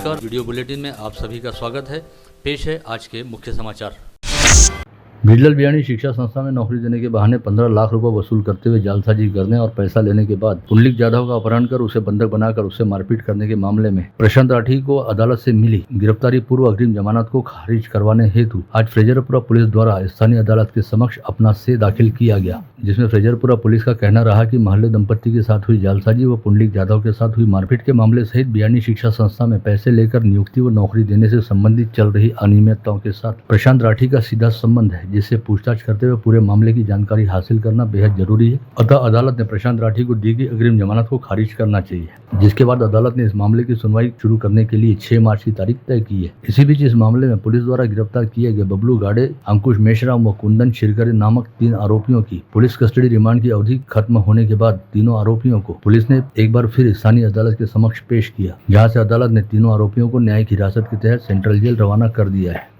नमस्कार, video bulletin में आप सभी का स्वागत है। पेश है आज के मुख्य समाचार। भिडल बियाणी शिक्षा संस्था में नौकरी देने के बहाने 15 लाख रुपए वसूल करते हुए जालसाजी करने और पैसा लेने के बाद पुंडलिक जाधव का अपहरण कर उसे बंधक बनाकर उससे मारपीट करने के मामले में प्रशांत राठी को अदालत से मिली गिरफ्तारी पूर्व अग्रिम जमानत को खारिज करवाने हेतु आज फ्रेजरपुरा पुलिस द्वारा स्थानीय अदालत के समक्ष अपना से दाखिल किया गया, जिसमें फ्रेजरपुरा पुलिस का कहना रहा कि महल्ले दंपत्ति के साथ हुई जालसाजी व पुंडलिक जाधव के साथ हुई मारपीट के मामले सहित बियाणी शिक्षा संस्था में पैसे लेकर नियुक्ति व नौकरी देने से संबंधित चल रही अनियमितताओं के साथ प्रशांत राठी का सीधा संबंध है, जिससे पूछताछ करते हुए पूरे मामले की जानकारी हासिल करना बेहद जरूरी है। अतः अदालत ने प्रशांत राठी को दी गई अग्रिम जमानत को खारिज करना चाहिए, जिसके बाद अदालत ने इस मामले की सुनवाई शुरू करने के लिए 6 मार्च की तारीख तय की है। इसी बीच इस मामले में पुलिस द्वारा गिरफ्तार किए गए बबलू गाड़े, अंकुश मेश्राम व कुंदन शिरकरे नामक 3 आरोपियों की पुलिस कस्टडी रिमांड की अवधि खत्म होने के बाद तीनों आरोपियों को पुलिस ने एक बार फिर स्थानीय अदालत के समक्ष पेश किया, जहां से अदालत ने तीनों आरोपियों को न्यायिक हिरासत के तहत सेंट्रल जेल रवाना कर दिया है।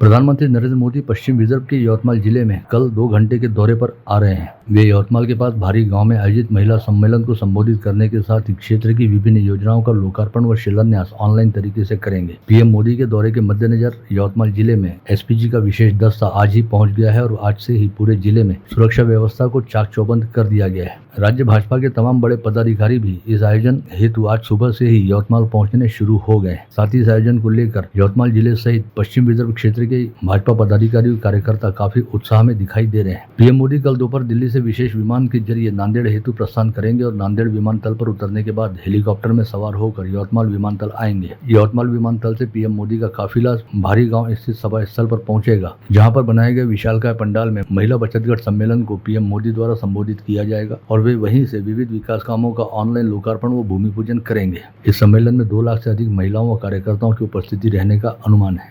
प्रधानमंत्री नरेंद्र मोदी पश्चिम विदर्भ के यवतमाल जिले में कल 2 घंटे के दौरे पर आ रहे हैं। वे यवतमाल के पास भारी गांव में आयोजित महिला सम्मेलन को संबोधित करने के साथ ही क्षेत्र की विभिन्न योजनाओं का लोकार्पण व शिलान्यास ऑनलाइन तरीके से करेंगे। पीएम मोदी के दौरे के मद्देनजर यवतमाल जिले में एसपीजी का विशेष दस्ता आज ही पहुंच गया है और आज से ही पूरे जिले में सुरक्षा व्यवस्था को चाक चौबंद कर दिया गया है। राज्य भाजपा के तमाम बड़े पदाधिकारी भी इस आयोजन हेतु आज सुबह से ही यवतमाल पहुंचने शुरू हो गए। साथ ही इस आयोजन को लेकर यवतमाल जिले सहित पश्चिम विदर्भ क्षेत्र के भाजपा पदाधिकारी और कार्यकर्ता काफी उत्साह में दिखाई दे रहे हैं। पीएम मोदी कल दोपहर दिल्ली से विशेष विमान के जरिए नांदेड़ हेतु प्रस्थान करेंगे और नांदेड़ विमानतल पर उतरने के बाद हेलीकॉप्टर में सवार होकर यवतमाल विमानतल आएंगे। यवतमाल विमानतल से पीएम मोदी का काफिला भारी गांव स्थित सभा स्थल पर पहुंचेगा, जहां पर बनाए गए विशालकाय पंडाल में महिला बचतगढ़ सम्मेलन को पीएम मोदी द्वारा संबोधित किया जाएगा और वे वहीं से विविध विकास कामों का ऑनलाइन लोकार्पण व भूमि पूजन करेंगे। इस सम्मेलन में 2 लाख से अधिक महिलाओं व कार्यकर्ताओं की उपस्थिति रहने का अनुमान है।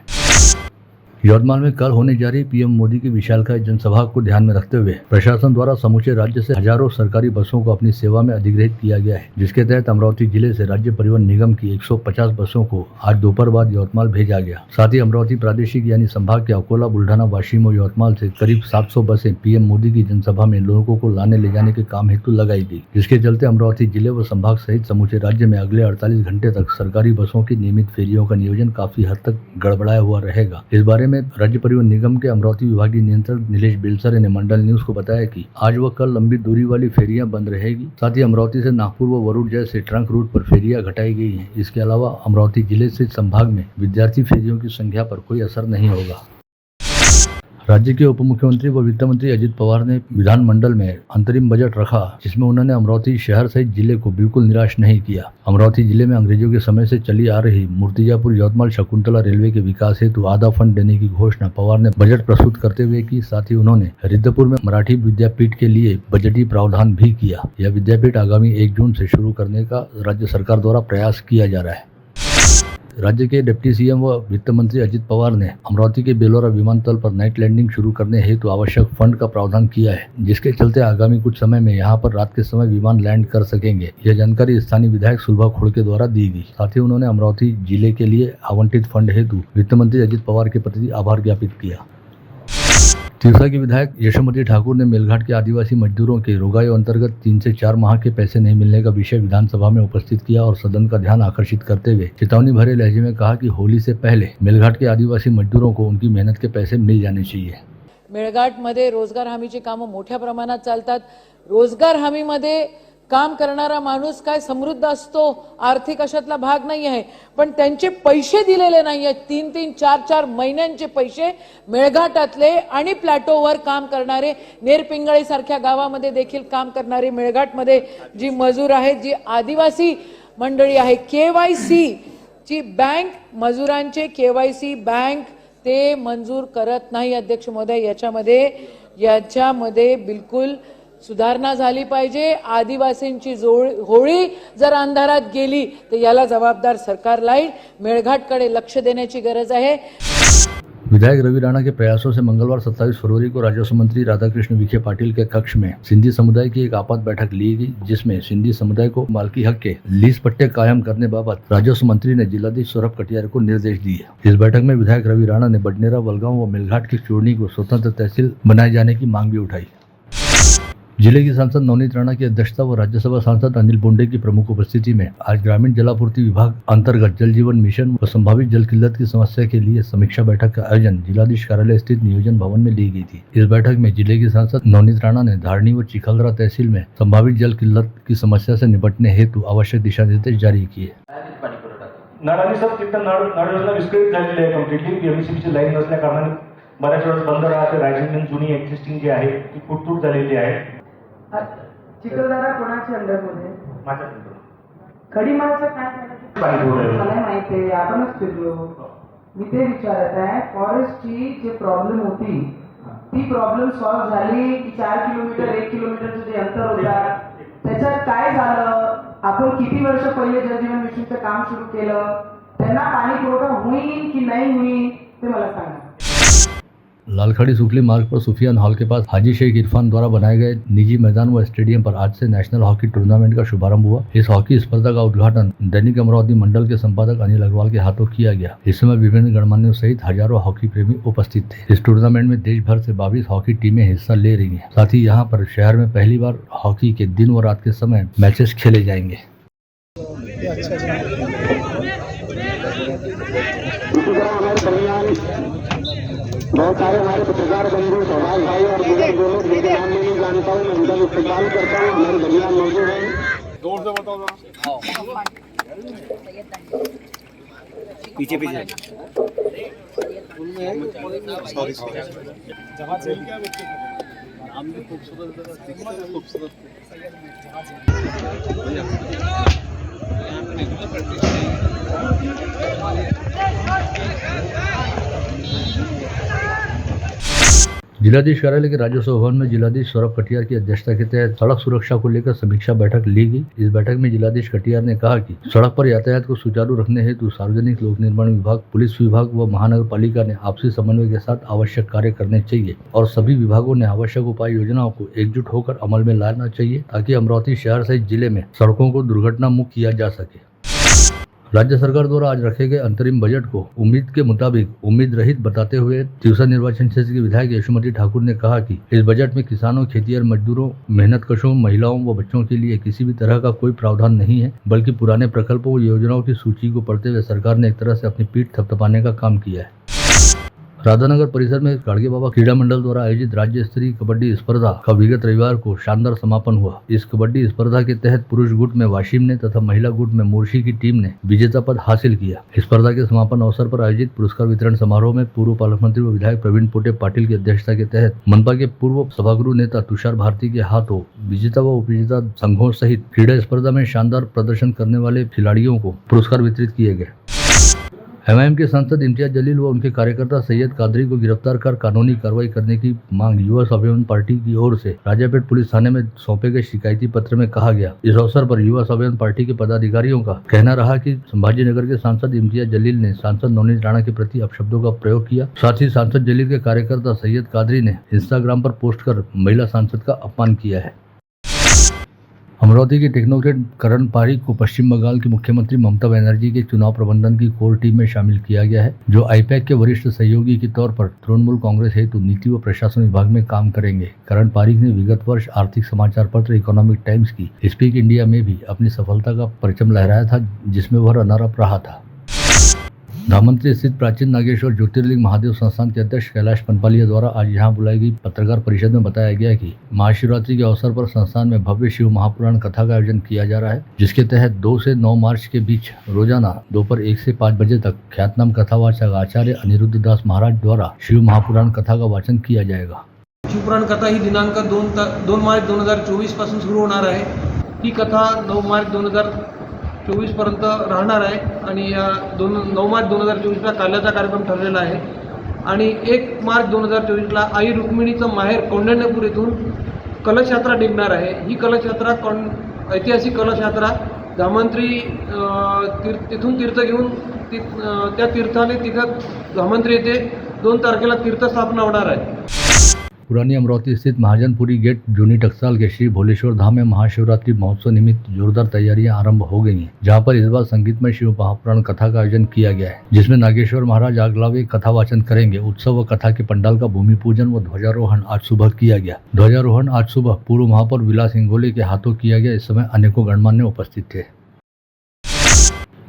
यवतमाल में कल होने जा रही पीएम मोदी की विशालकाय जनसभा को ध्यान में रखते हुए प्रशासन द्वारा समूचे राज्य से हजारों सरकारी बसों को अपनी सेवा में अधिग्रहित किया गया है, जिसके तहत अमरावती जिले से राज्य परिवहन निगम की 150 बसों को आज दोपहर बाद यवतमाल भेजा गया। साथ ही अमरावती प्रादेशिक यानी संभाग के अकोला, बुल्ढाना, वाशिम और यवतमाल से करीब 700 बसें पीएम मोदी की जनसभा में लोगों को लाने ले जाने के काम हेतु लगाई गई, जिसके चलते अमरावती जिले व संभाग सहित समूचे राज्य में अगले 48 घंटे तक सरकारी बसों की नियमित फेरियों का नियोजन काफी हद तक गड़बड़ाया हुआ रहेगा। इस बारे में राज्य परिवहन निगम के अमरावती विभागीय नियंत्रक नीलेश बेलसरे ने मंडल न्यूज को बताया कि आज व कल लंबी दूरी वाली फेरियां बंद रहेगी। साथ ही अमरावती से नागपुर व वरुण जैसे ट्रंक रूट पर फेरियां घटाई गई हैं। इसके अलावा अमरावती जिले से संभाग में विद्यार्थी फेरियों की संख्या पर कोई असर नहीं होगा। राज्य के उप मुख्यमंत्री व वित्त मंत्री अजित पवार ने विधानमंडल में अंतरिम बजट रखा, जिसमें उन्होंने अमरावती शहर सहित जिले को बिल्कुल निराश नहीं किया। अमरावती जिले में अंग्रेजों के समय से चली आ रही मूर्तिजापुर यवतमाल शकुंतला रेलवे के विकास हेतु आधा फंड देने की घोषणा पवार ने बजट प्रस्तुत करते हुए की। साथ ही उन्होंने रिद्धपुर में मराठी विद्यापीठ के लिए बजटीय प्रावधान भी किया। यह विद्यापीठ आगामी 1 जून से शुरू करने का राज्य सरकार द्वारा प्रयास किया जा रहा है। राज्य के डिप्टी सीएम व वित्त मंत्री अजित पवार ने अमरावती के बेलोरा विमानतल पर नाइट लैंडिंग शुरू करने हेतु आवश्यक फंड का प्रावधान किया है, जिसके चलते आगामी कुछ समय में यहां पर रात के समय विमान लैंड कर सकेंगे। यह जानकारी स्थानीय विधायक सुलभा खोड़के द्वारा दी गई। साथ ही उन्होंने अमरावती जिले के लिए आवंटित फंड हेतु वित्त मंत्री अजित पवार के प्रति आभार ज्ञापित किया। तिरसा की विधायक यशोमती ठाकुर ने मेलघाट के आदिवासी मजदूरों के रोगायो अंतर्गत 3 से 4 माह के पैसे नहीं मिलने का विषय विधानसभा में उपस्थित किया और सदन का ध्यान आकर्षित करते हुए चेतावनी भरे लहजे में कहा कि होली से पहले मेलघाट के आदिवासी मजदूरों को उनकी मेहनत के पैसे मिल जाने चाहिए। मेळघाटमध्ये रोजगार हमीची कामं मोठ्या प्रमाणात चालतात। रोजगार हमीमध्ये काम करणारा माणूस काय समृद्ध असतो, आर्थिक अशातला भाग नाही आहे, पण त्यांचे पैसे दिलेले नाही आहेत। 3-3, 4-4 महिन्यांचे पैसे मेळघाटातले आणि प्लॅटोवर काम करणारे, नेरपिंगळी सारख्या गावामध्ये देखील काम करणारे मेळघाटमध्ये जी मजूर आहेत, जी आदिवासी मंडळी आहे, केवायसी ची बँक मजुरांचे केवायसी बँक ते मंजूर करत नाही। अध्यक्ष महोदय, याच्यामध्ये बिलकुल सुधारणा झाली पाहिजे। आदिवासींची होळी जर अंधारात गेली तर याला जबाबदार सरकारला मेळघाटकडे लक्ष देण्याची गरज आहे। विधायक रवि राणा के प्रयासों से मंगलवार 27 फरवरी को राजस्व मंत्री राधाकृष्ण विखे पाटिल के कक्ष में सिंधी समुदाय की एक आपात बैठक ली गई, जिसमें सिंधी समुदाय को मालकी हक के लीज पट्टे कायम करने बाबत राजस्व मंत्री ने जिलाधीश सौरभ कटियार को निर्देश दिए। इस बैठक में विधायक रवि राणा ने बडनेरा, वलगांव व मेलघाट की चूरनी को स्वतंत्र तहसील बनाए जाने की मांग भी उठाई। जिले की सांसद नवनीत राणा की अध्यक्षता व राज्यसभा सांसद अनिल बोंडे की प्रमुख उपस्थिति में आज ग्रामीण जलापूर्ति विभाग अंतर्गत जल जीवन मिशन व संभावित जल किल्लत की समस्या के लिए समीक्षा बैठक का आयोजन जिलाधीश कार्यालय स्थित नियोजन भवन में ली गई थी। इस बैठक में जिले की सांसद नवनीत राणा ने धारणी व चिखलदरा तहसील में संभावित जल किल्लत की समस्या से निपटने हेतु आवश्यक दिशा निर्देश जारी किए। नळाने सब तिथं नळ योजना विस्कळीत झालेली आहे कम्प्लिटली। पीएमसीबीची लाईन नसल्या कारणाने बऱ्याच वेळेस बंद राहते। रायझिंग जुनी एक्झिस्टिंग जी आहे ती फुटतूट झालेली आहे। चिखलदरा कोणाच्या अंडरमध्ये? माझ्या खडीमालचं काय झालं मला माहिती आहे, आपणच फिरलो। मी ते विचारत आहे, फॉरेस्टची जे प्रॉब्लेम होती ती प्रॉब्लेम सॉल्व्ह झाली की 4 किलोमीटर 1 किलोमीटरचं जे अंतर होता त्याच्यात काय झालं? आपण किती वर्ष पहिले जलजीवन मिशनचं काम सुरू केलं? त्यांना पाणी पुरवठा होईल की नाही होईल ते मला सांगा। लालखड़ी सुखली मार्ग पर सुफियान हॉल के पास हाजी शेख इरफान द्वारा बनाए गए निजी मैदान व स्टेडियम पर आज से नेशनल हॉकी टूर्नामेंट का शुभारंभ हुआ। इस हॉकी स्पर्धा का उद्घाटन दैनिक अमरावती मंडल के संपादक अनिल अग्रवाल के हाथों किया गया। इसमें विभिन्न गणमान्यों सहित हजारों हॉकी प्रेमी उपस्थित थे। इस टूर्नामेंट में देश भर से 22 हॉकी टीमें हिस्सा ले रही हैं। साथ ही यहाँ पर शहर में पहली बार हॉकी के दिन व रात के समय मैचेस खेले जाएंगे। बहुत सारे हमारे पत्रकार बंधु सहवाल भाई और बुजुर्ग लोग जिनके नाम में नहीं जानता हूँ, मैं उनका इस्तेमाल करता हूँ। हमारे दरमियान मौजूद हैं। जोर से बताओ पीछे पीछे सॉरी जिलाधीश कार्यालय के राजस्व भवन में जिलाधीश सौरभ कटियार की अध्यक्षता के तहत सड़क सुरक्षा को लेकर समीक्षा बैठक ली गई। इस बैठक में जिलाधीश कटियार ने कहा कि सड़क पर यातायात को सुचारू रखने हेतु सार्वजनिक लोक निर्माण विभाग, पुलिस विभाग व महानगर पालिका ने आपसी समन्वय के साथ आवश्यक कार्य करने चाहिए और सभी विभागों ने आवश्यक उपाय योजनाओं को एकजुट होकर अमल में लाना चाहिए ताकि अमरावती शहर सहित जिले में सड़कों को दुर्घटना मुक्त किया जा सके। राज्य सरकार द्वारा आज रखे गए अंतरिम बजट को उम्मीद के मुताबिक उम्मीद रहित बताते हुए तिवसा निर्वाचन क्षेत्र की विधायक यशोमती ठाकुर ने कहा कि इस बजट में किसानों, खेतिहर मजदूरों, मेहनतकशों, महिलाओं व बच्चों के लिए किसी भी तरह का कोई प्रावधान नहीं है, बल्कि पुराने प्रकल्पों व योजनाओं की सूची को पढ़ते हुए सरकार ने एक तरह से अपनी पीठ थपथपाने का काम किया है। राधानगर परिसर में गाड़गे बाबा क्रीड़ा मंडल द्वारा आयोजित राज्य स्तरीय कबड्डी स्पर्धा का विगत रविवार को शानदार समापन हुआ। इस कबड्डी स्पर्धा के तहत पुरुष गुट में वाशिम ने तथा महिला गुट में मोर्शी की टीम ने विजेता पद हासिल किया। स्पर्धा के समापन अवसर पर आयोजित पुरस्कार वितरण समारोह में पूर्व पालक मंत्री व विधायक प्रवीण पोटे पाटिल की अध्यक्षता के तहत मनपा के पूर्व सभागृह नेता तुषार भारती के हाथों विजेता व उपविजेता संघों सहित क्रीड़ा स्पर्धा में शानदार प्रदर्शन करने वाले खिलाड़ियों को पुरस्कार वितरित किए गए। एमआईएम के सांसद इम्तियाज जलील व उनके कार्यकर्ता सैयद कादरी को गिरफ्तार कर कानूनी कार्रवाई करने की मांग युवा स्वाभिमान पार्टी की ओर से राजापेट पुलिस थाने में सौंपे गए शिकायती पत्र में कहा गया। इस अवसर पर युवा स्वाभिमान पार्टी के पदाधिकारियों का कहना रहा कि संभाजीनगर के सांसद इम्तियाज जलील ने सांसद नवनीत राणा के प्रति अपशब्दों का प्रयोग किया। साथ ही सांसद जलील के कार्यकर्ता सैयद कादरी ने इंस्टाग्राम पर पोस्ट कर महिला सांसद का अपमान किया है। अमरावती के टेक्नोक्रेट करण पारिक को पश्चिम बंगाल की मुख्यमंत्री ममता बनर्जी के चुनाव प्रबंधन की कोर टीम में शामिल किया गया है, जो आईपैक के वरिष्ठ सहयोगी के तौर पर तृणमूल कांग्रेस हेतु नीति व प्रशासन विभाग में काम करेंगे। करण पारिक ने विगत वर्ष आर्थिक समाचार पत्र इकोनॉमिक टाइम्स की स्पीक इंडिया में भी अपनी सफलता का परचम लहराया था, जिसमें वह रनर अप रहा था। धामंत्री स्थित प्राचीन नागेश्वर ज्योतिर्लिंग महादेव संस्थान के अध्यक्ष कैलाश पनपालिया द्वारा आज यहां बुलाई गई पत्रकार परिषद में बताया गया कि महाशिवरात्रि के अवसर पर संस्थान में भव्य शिव महापुराण कथा का आयोजन किया जा रहा है, जिसके तहत 2 से 9 मार्च के बीच रोजाना दोपहर 1 से 5 बजे तक ख्यातनाम कथावाचक आचार्य अनिरुद्ध दास महाराज द्वारा शिव महापुराण कथा का वाचन किया जाएगा। शिवपुराण कथा ही दिनांक 2 मार्च 2024 पासून सुरू होणार आहे। ही कथा 9 मार्च 2024 पर्यंत राहणार आहे आणि 9 मार्च 2024 ला काल्याचा कार्यक्रम ठरलेला आहे आणि 1 मार्च 2024 ला आई रुक्मिणीचं माहेर कौंडिण्यपूर येथून कलश यात्रा निघणार आहे। ही कलश यात्रा ऐतिहासिक कलश यात्रा धामंत्री तिथून तीर्थ घेऊन त्या तीर्थाने तिथं धामंत्री येथे 2 तारखेला तीर्थस्थापना होणार आहे। पुरानी अमरावती स्थित महाजनपुरी गेट जूनी टकसाल के श्री भोलेश्वर धाम में महाशिवरात्रि महोत्सव निमित्त जोरदार तैयारियां आरंभ हो गई हैं, जहां पर इस बार संगीतमय शिव महापुराण कथा का आयोजन किया गया है, जिसमें नागेश्वर महाराज आगलावे कथा वाचन करेंगे। उत्सव व कथा के पंडाल का भूमि पूजन व ध्वजारोहण आज सुबह किया गया। ध्वजारोहण आज सुबह पूर्व महापौर विलास इंगोले के हाथों किया गया। इस समय अनेकों गणमान्य उपस्थित थे।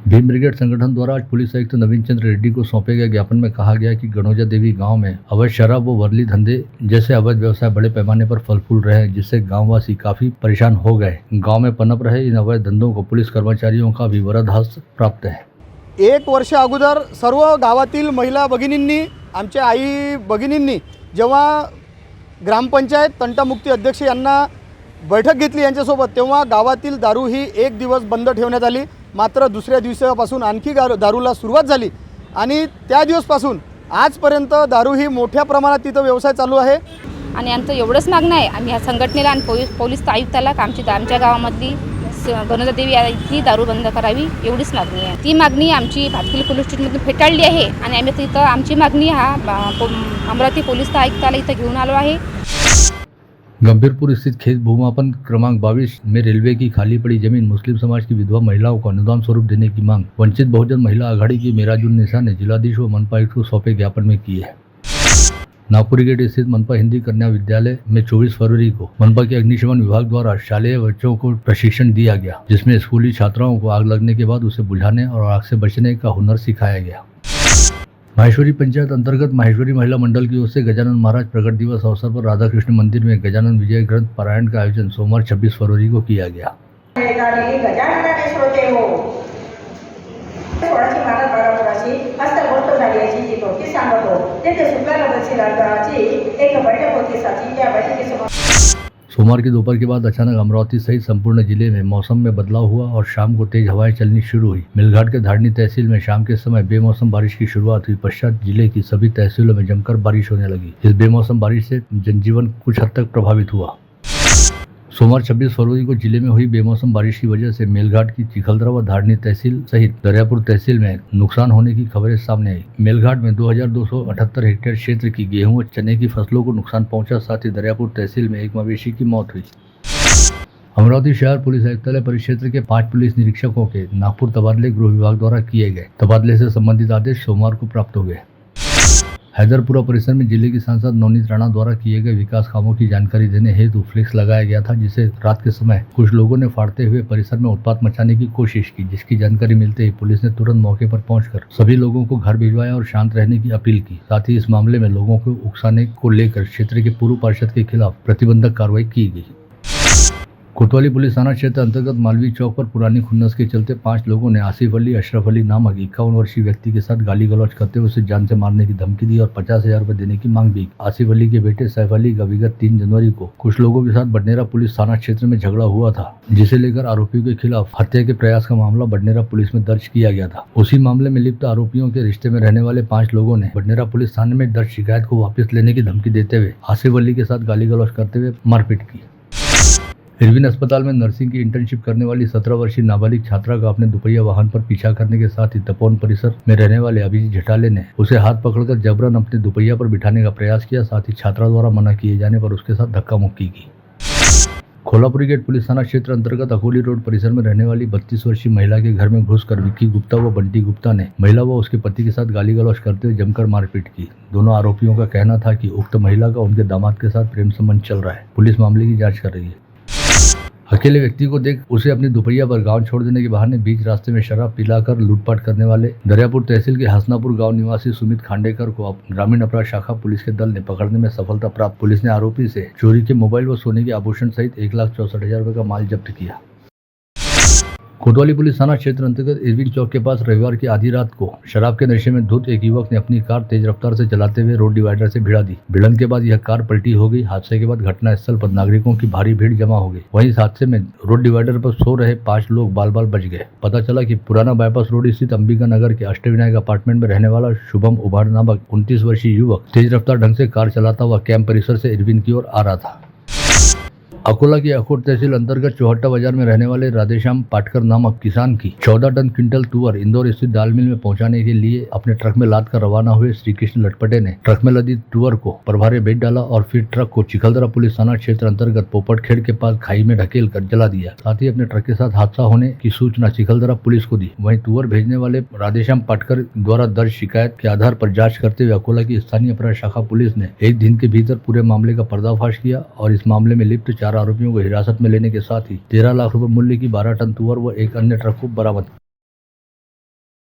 भीम ब्रिगेड संगठन द्वारा आज पुलिस आयुक्त नवीन चंद्र रेड्डी को सौंपे गए ज्ञापन में कहा गया कि गणोजा देवी गांव में अवैध शराब व वर्ली धंधे जैसे अवैध व्यवसाय बड़े पैमाने पर फल फूल रहे हैं, जिससे गांववासी काफी परेशान हो गए। गांव में पनप रहे इन अवैध धंधों को पुलिस कर्मचारियों का भी वरदहस्त प्राप्त है। 1 वर्ष अगोदर सर्व गावातील महिला भगिनींनी, आमच्या आई भगिनींनी जेव्हा ग्रामपंचायत तंटामुक्ती अध्यक्ष यांना बैठक घेतली यांच्यासोबत, तेव्हा गावातील दारू ही 1 दिवस बंद ठेवण्यात आली। मात्र दुसऱ्या दिवसापासून आणखी दारूला सुरुवात झाली आणि त्या दिवसपासून आजपर्यंत दारू ही मोठ्या प्रमाणात तिथं व्यवसाय चालू आहे। आणि आमचं एवढंच मागणं आहे, आम्ही ह्या संघटनेला आणि पोलीस आयुक्ताला आमच्या गावामधली गणोजा देवी इथली दारू बंद करावी एवढीच मागणी आहे। ती मागणी आमची भातखली पोलीस स्टेशनमधून फेटाळली आहे आणि आम्ही तिथं आमची मागणी अमरावती पोलीस आयुक्ताला इथं घेऊन आलो आहे। गंभीरपुर स्थित खेत भूमापन क्रमांक 22 में रेलवे की खाली पड़ी जमीन मुस्लिम समाज की विधवा महिलाओं को अनुदान स्वरूप देने की मांग वंचित बहुजन महिला आघाड़ी की मेराजुन्निसा ने जिलाधीश व मनपा आयुक्त को सौंपे ज्ञापन में की है। नागपुरी गेट स्थित मनपा हिंदी कन्या विद्यालय में 24 फरवरी को मनपा के अग्निशमन विभाग द्वारा शालेय बच्चों को प्रशिक्षण दिया गया, जिसमें स्कूली छात्राओं को आग लगने के बाद उसे बुझाने और आग से बचने का हुनर सिखाया गया। माहेश्वरी पंचायत अंतर्गत माहेश्वरी महिला मंडल की ओर से गजानन महाराज प्रकट दिवस अवसर पर राधा कृष्ण मंदिर में गजानन विजय ग्रंथ पारायण का आयोजन सोमवार 26 फरवरी को किया गया। सोमवार की दोपहर के बाद अचानक अमरावती सहित संपूर्ण जिले में मौसम में बदलाव हुआ और शाम को तेज हवाएं चलनी शुरू हुई। मेलघाट के धारनी तहसील में शाम के समय बेमौसम बारिश की शुरुआत हुई। पश्चात जिले की सभी तहसीलों में जमकर बारिश होने लगी। इस बेमौसम बारिश से जनजीवन कुछ हद तक प्रभावित हुआ। सोमवार 26 फरवरी को जिले में हुई बेमौसम बारिश की वजह से मेलघाट की चिखलदरा व धारनी तहसील सहित दरियापुर तहसील में नुकसान होने की खबरें सामने आई। मेलघाट में 2278 हेक्टेयर क्षेत्र की गेहूं व चने की फसलों को नुकसान पहुंचा। साथ ही दरियापुर तहसील में एक मवेशी की मौत हुई। अमरावती शहर पुलिस आयुक्तालय परिक्षेत्र के 5 पुलिस निरीक्षकों के नागपुर तबादले गृह विभाग द्वारा किए गए। तबादले से संबंधित आदेश सोमवार को प्राप्त हो गए। हैदरपुरा परिसर में जिले की सांसद नवनीत राणा द्वारा किए गए विकास कामों की जानकारी देने हेतु फ्लेक्स लगाया गया था, जिसे रात के समय कुछ लोगों ने फाड़ते हुए परिसर में उत्पात मचाने की कोशिश की, जिसकी जानकारी मिलते ही पुलिस ने तुरंत मौके पर पहुंचकर सभी लोगों को घर भिजवाया और शांत रहने की अपील की। साथ ही इस मामले में लोगों को उकसाने को लेकर क्षेत्र के पूर्व पार्षद के खिलाफ प्रतिबंधक कार्रवाई की गई। कोतवाली पुलिस थाना क्षेत्र अंतर्गत मालवीय चौक पर पुरानी खुन्नस के चलते 5 लोगों ने आसिफ अली अशरफ अली नामक 51 वर्षीय व्यक्ति के साथ गाली गलौज करते हुए उसे जान से मारने की धमकी दी और 50,000 रुपए देने की मांग भी। आसिफ अली के बेटे सैफ अली का विगत 3 जनवरी को कुछ लोगों के साथ बडनेरा पुलिस थाना क्षेत्र में झगड़ा हुआ था, जिसे लेकर आरोपियों के खिलाफ हत्या के प्रयास का मामला बडनेरा पुलिस में दर्ज किया गया था। उसी मामले में लिप्त आरोपियों के रिश्ते में रहने वाले 5 लोगों ने बडनेरा पुलिस थाने में दर्ज शिकायत को वापस लेने की धमकी देते हुए आसिफ अली के साथ गाली गलौज करते हुए मारपीट की। इरविन अस्पताल में नर्सिंग की इंटर्नशिप करने वाली 17 वर्षीय नाबालिग छात्रा का अपने दुपहिया वाहन पर पीछा करने के साथ ही तपोवन परिसर में रहने वाले अभिजीत झटाले ने उसे हाथ पकड़कर जबरन अपने दुपहिया पर बिठाने का प्रयास किया। साथ ही छात्रा द्वारा मना किए जाने पर उसके साथ धक्का मुक्की की। कोल्हापुरी गेट पुलिस थाना क्षेत्र अंतर्गत अकोली रोड परिसर में रहने वाली 32 वर्षीय महिला के घर में घुसकर विक्की गुप्ता व बंटी गुप्ता ने महिला व उसके पति के साथ गाली गलौज करते हुए जमकर मारपीट की। दोनों आरोपियों का कहना था कि उक्त महिला का उनके दामाद के साथ प्रेम संबंध चल रहा है। पुलिस मामले की जाँच कर रही है। अकेले व्यक्ति को देख उसे अपनी दुपहिया पर गांव छोड़ देने के बहाने बीच रास्ते में शराब पिलाकर लूटपाट करने वाले दरियापुर तहसील के हसनापुर गांव निवासी सुमित खांडेकर को ग्रामीण अपराध शाखा पुलिस के दल ने पकड़ने में सफलता प्राप्त। पुलिस ने आरोपी से चोरी के मोबाइल व सोने के आभूषण सहित 1,64,000 रुपए का माल जब्त किया। कोतवाली पुलिस थाना क्षेत्र अंतर्गत इरविन चौक के पास रविवार की आधी रात को शराब के नशे में धुत एक युवक ने अपनी कार तेज रफ्तार से चलाते हुए रोड डिवाइडर से भिड़ा दी। भिड़न के बाद यह कार पलटी हो गई। हादसे के बाद घटनास्थल पर नागरिकों की भारी भीड़ जमा हो गई। वहीं इस हादसे में रोड डिवाइडर पर सो रहे 5 लोग बाल बाल बच गए। पता चला कि पुराना बाईपास रोड स्थित अंबिका नगर के अष्टविनायक अपार्टमेंट में रहने वाला शुभम उबाड़ नामक 29 वर्षीय युवक तेज रफ्तार ढंग से कार चलाता हुआ कैंप परिसर से इरविन की ओर आ रहा था। अकोला की अकोट तहसील अंतर्गत चौहट्टा बाजार में रहने वाले राधेश्याम पाटकर नामक किसान की 14 टन क्विंटल तुअर इंदौर स्थित दाल मिल में पहुंचाने के लिए अपने ट्रक में लाद कर रवाना हुए श्री कृष्ण लटपटे ने ट्रक में लदी तुअर को प्रभारे बेच डाला और फिर ट्रक को चिखलदरा पुलिस थाना क्षेत्र अंतर्गत पोपटखेड़ के पास खाई में ढकेल कर जला दिया। साथ ही अपने ट्रक के साथ हादसा होने की सूचना चिखलदरा पुलिस को दी। वहीं तुअर भेजने वाले राधेश्याम पाटकर द्वारा दर्ज शिकायत के आधार पर जांच करते हुए अकोला की स्थानीय अपराध शाखा पुलिस ने एक दिन के भीतर पूरे मामले का पर्दाफाश किया और इस मामले में लिप्त 4 आरोपियों को हिरासत में लेने के साथ ही 13 लाख रुपए मूल्य की 12 टन तुअर व एक अन्य ट्रक को बरामद